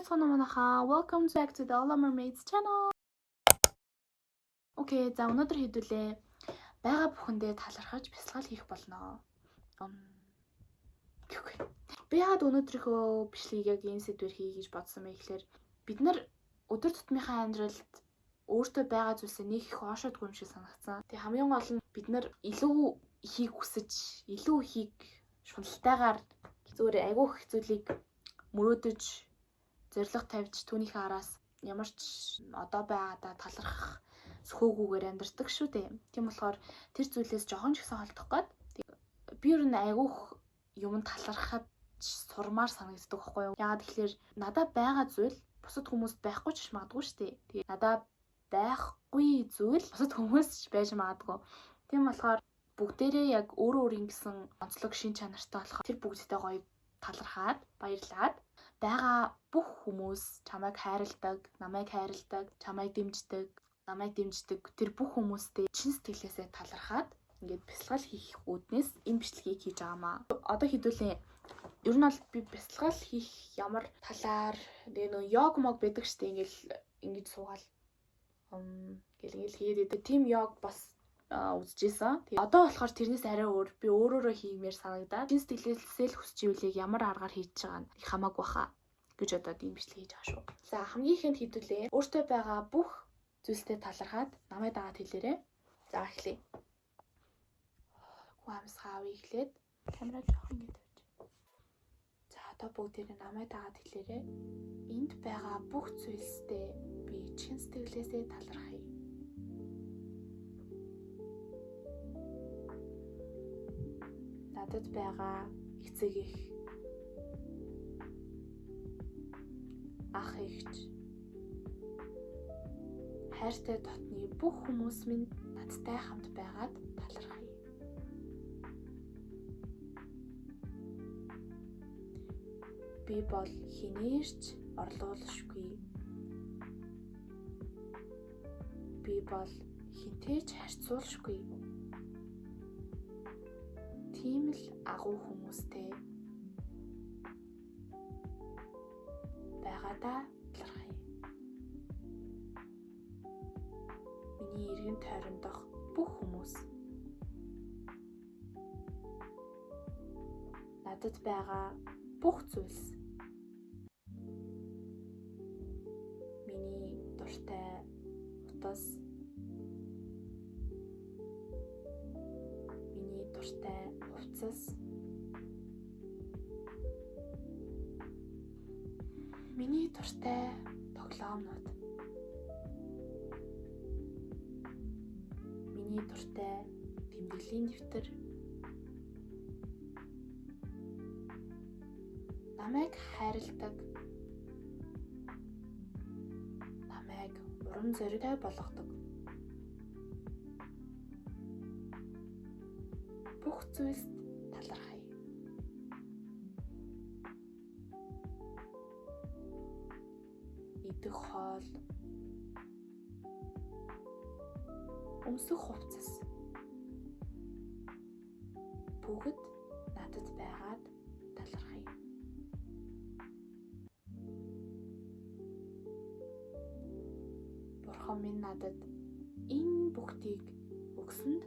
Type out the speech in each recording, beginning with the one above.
байцгаана манайхаа. Welcome back to the All Mermaids channel. Окей, за өнөөдөр хэдүүлээ байгаа бүхэндээ талархаж бясалгал хийх болно. Би яагаад өнөөдрийнхөө бичлэгийг яг энэ сэдвээр хий гэж бодсон бэ гэхээр бид нар өдөр тутмынхаа амьдралд өөртөө байгаа зүйлсээ нэг их оошоодгүй юм шиг санагдсан. Тэгээ хамгийн гол нь бид нар илүү ихийг хүсэж, илүү ихийг шуналтайгаар зүгээр айгүй их зүйлийг мөрөөдөж, зориг тавьж түүнийхээ араас ямар ч одоо байгаадаа талархах сөхөөгүйгээр амьдардаг шүү дээ. Тийм болохоор тэр зүйлээс жоохон ч ихсэн холдох гээд би ер нь айгүйх юмд талархаад сурмаар санагддаг байхгүй юу? Яагаад тэгэхээр надад байгаа зүйл бусад хүмүүст байхгүй ч магадгүй шүү дээ. Тэгээ надад байхгүй зүйл бусад хүмүүст ч байж магадгүй. Тийм болохоор бүгдээрээ яг өөр ингэсэн онцлог шин чанартай болохоор тэр бүгдтэй гоё талархаад, баярлаад байгаа бүх хүмүүс чамайг хайрладаг, чамайг дэмждэг, тэр бүх хүмүүстээ чин сэтгэлээсээ талархаад ингээд бясалгал хийх үүднээс энэ бичлэгийг хийж байгаамаа. Одоо хэдүүлээ ер нь бол би бясалгал хийх ямар талаар нөө йог мог байдаг штэ ингэж суугаал ингээл хийгээд байдаг. Тим йог бас үзчихсэн. Тэгээ одоо болохоор тэрнээс арай өөр би өөрөөрөө хиймээр санагдаад чин сэтгэлээсээ л хүсч ивэл ямар аргаар хийж байгаа нь их хамаагүй баха гэж одоо ийм бичлэг хийж байгаа шүү. За хамгийн ихэнд хэдүүлээ өөртөө байгаа бүх зүйлстэй талархаад намайг дагаад хэлээрэй. За эхлэе. Гуамсгаа авъя камера жоохон ингэ тавьчих. За одоо бүгдээрээ намайг дагаад хэлээрэй. Энд байгаа бүх зүйлстэй би чин сэтгэлээсээ талархъя. Надад байгаа эцэг эх, ах эгч, хайртай дотны бүх хүмүүс минь надтай хамт байгаад талархъя. Би бол хинээрч орлуулшгүй. Би бол хинтээч харьцуулшгүй. Тийм л агуу хүмүүстэй байгаадаа талархъя. Миний эргэн тойрондох бүх хүмүүс надад байгаа бүх зүйлс миний дуртай утас, миний дуртай хувцас, миний дуртай тоглоомнууд, миний дуртай тэмдэглэлийн дэвтэр, намайг хайрладаг, намайг урам зоригтой болгодог бүх зүйлд талархъя. Идэх хоол, өмсөх хувцас бүгд надад байгаад талархъя. Бурхан минь надад энэ бүгдийг өгсөнд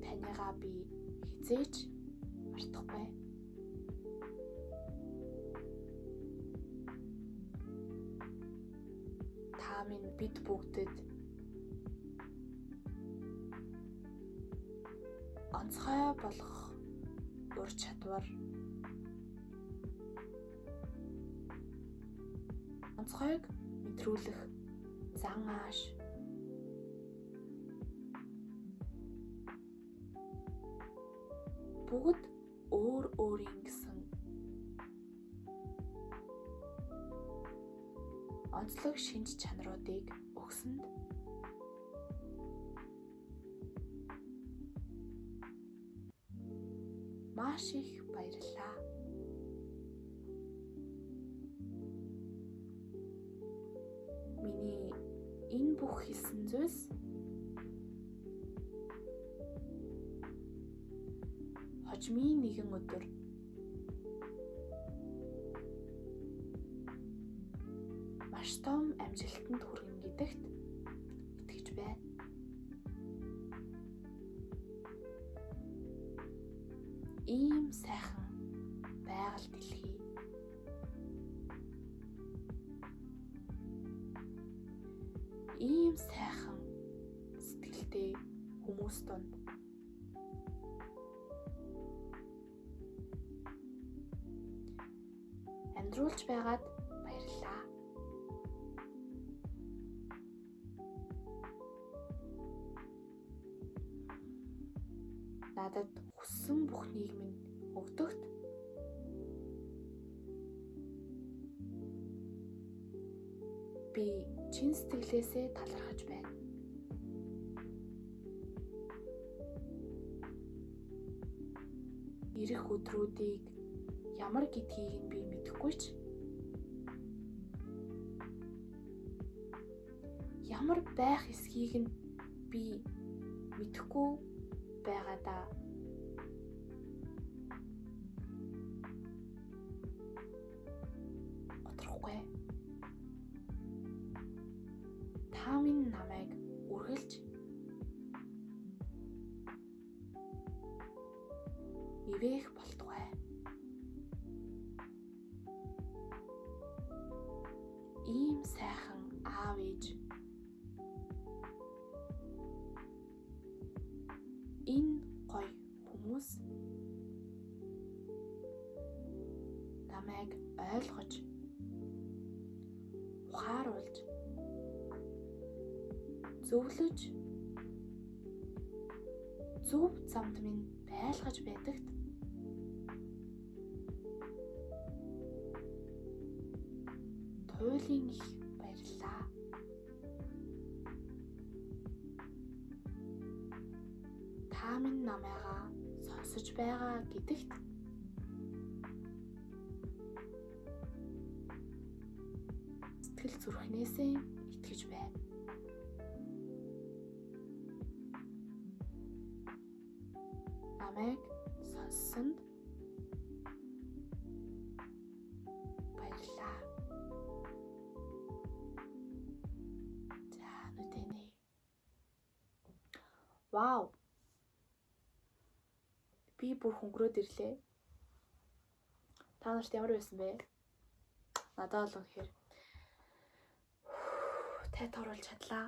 таныгаа би хизээч мартахгүй. Та минь бид бүгдэд онцгой болох ур чадвар, онцгойг мэдрүүлэх зан ааш, бүгд өөрийн гэсэн онцлог шинж чанаруудыг өгсөнд маш их баярлалаа. Миний энэ бүх хэлсэн зүйлс хожмын нэгэн өдөр маш том амжилтанд хүргэн гэдэгт итгэж байна. Ийм сайхан байгаль дэлхий. Ийм сайхан сэтгэлтэй хүмүүс донд амьдруулж байгаад баярлалаа. Надад хүссэн бүх нийгмийн өгдөгт би чин сэтгэлээсээ талархаж байна. Ирэх өдрүүдийг ямар гэдгийг нь би мэдэхгүй ч ямар байх эсхийг нь би мэдэхгүй байгаадаа готрхгүй. Та минь намайг үргэлж ивэх болтугай. Ийм сайхан аав ээж энэ гоё хүмүүс намайг ойлгож ухааруулж зөвлөж зөв замд минь байлгаж байдагт туйлын их баярлалаа. Та минь намайгаа сонсож байгаа гэдэгт сэтгэл зүрхнээсээ итгэж байна. Намайг сонссонд баярлалаа. За нүдэнэ. Вау. Би бүр хөнгөрөөд ирлээ. Та нарт ямар байсан бэ? Надад бол үнэхээр тайтгаруулж чадлаа.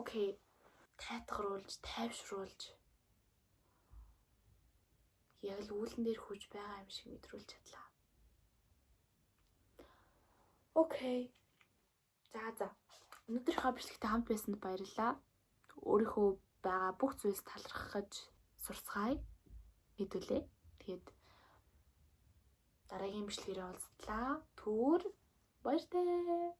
Окей. Тайтгаруулж, тайвшруулж яг л үүлэн дээр хүж байгаа юм шиг мэдрүүлж чадлаа. Окей. За. Өнөөдрийнхөө бичлэгтээ хамт байсанд баярлалаа. Өөрийнхөө байгаа бүх зүйлс талархаж сурцгаая. Хэдүүлээ. Тэгээд дараагийн бичлэгээрээ уулзлаа. Түр баяртай.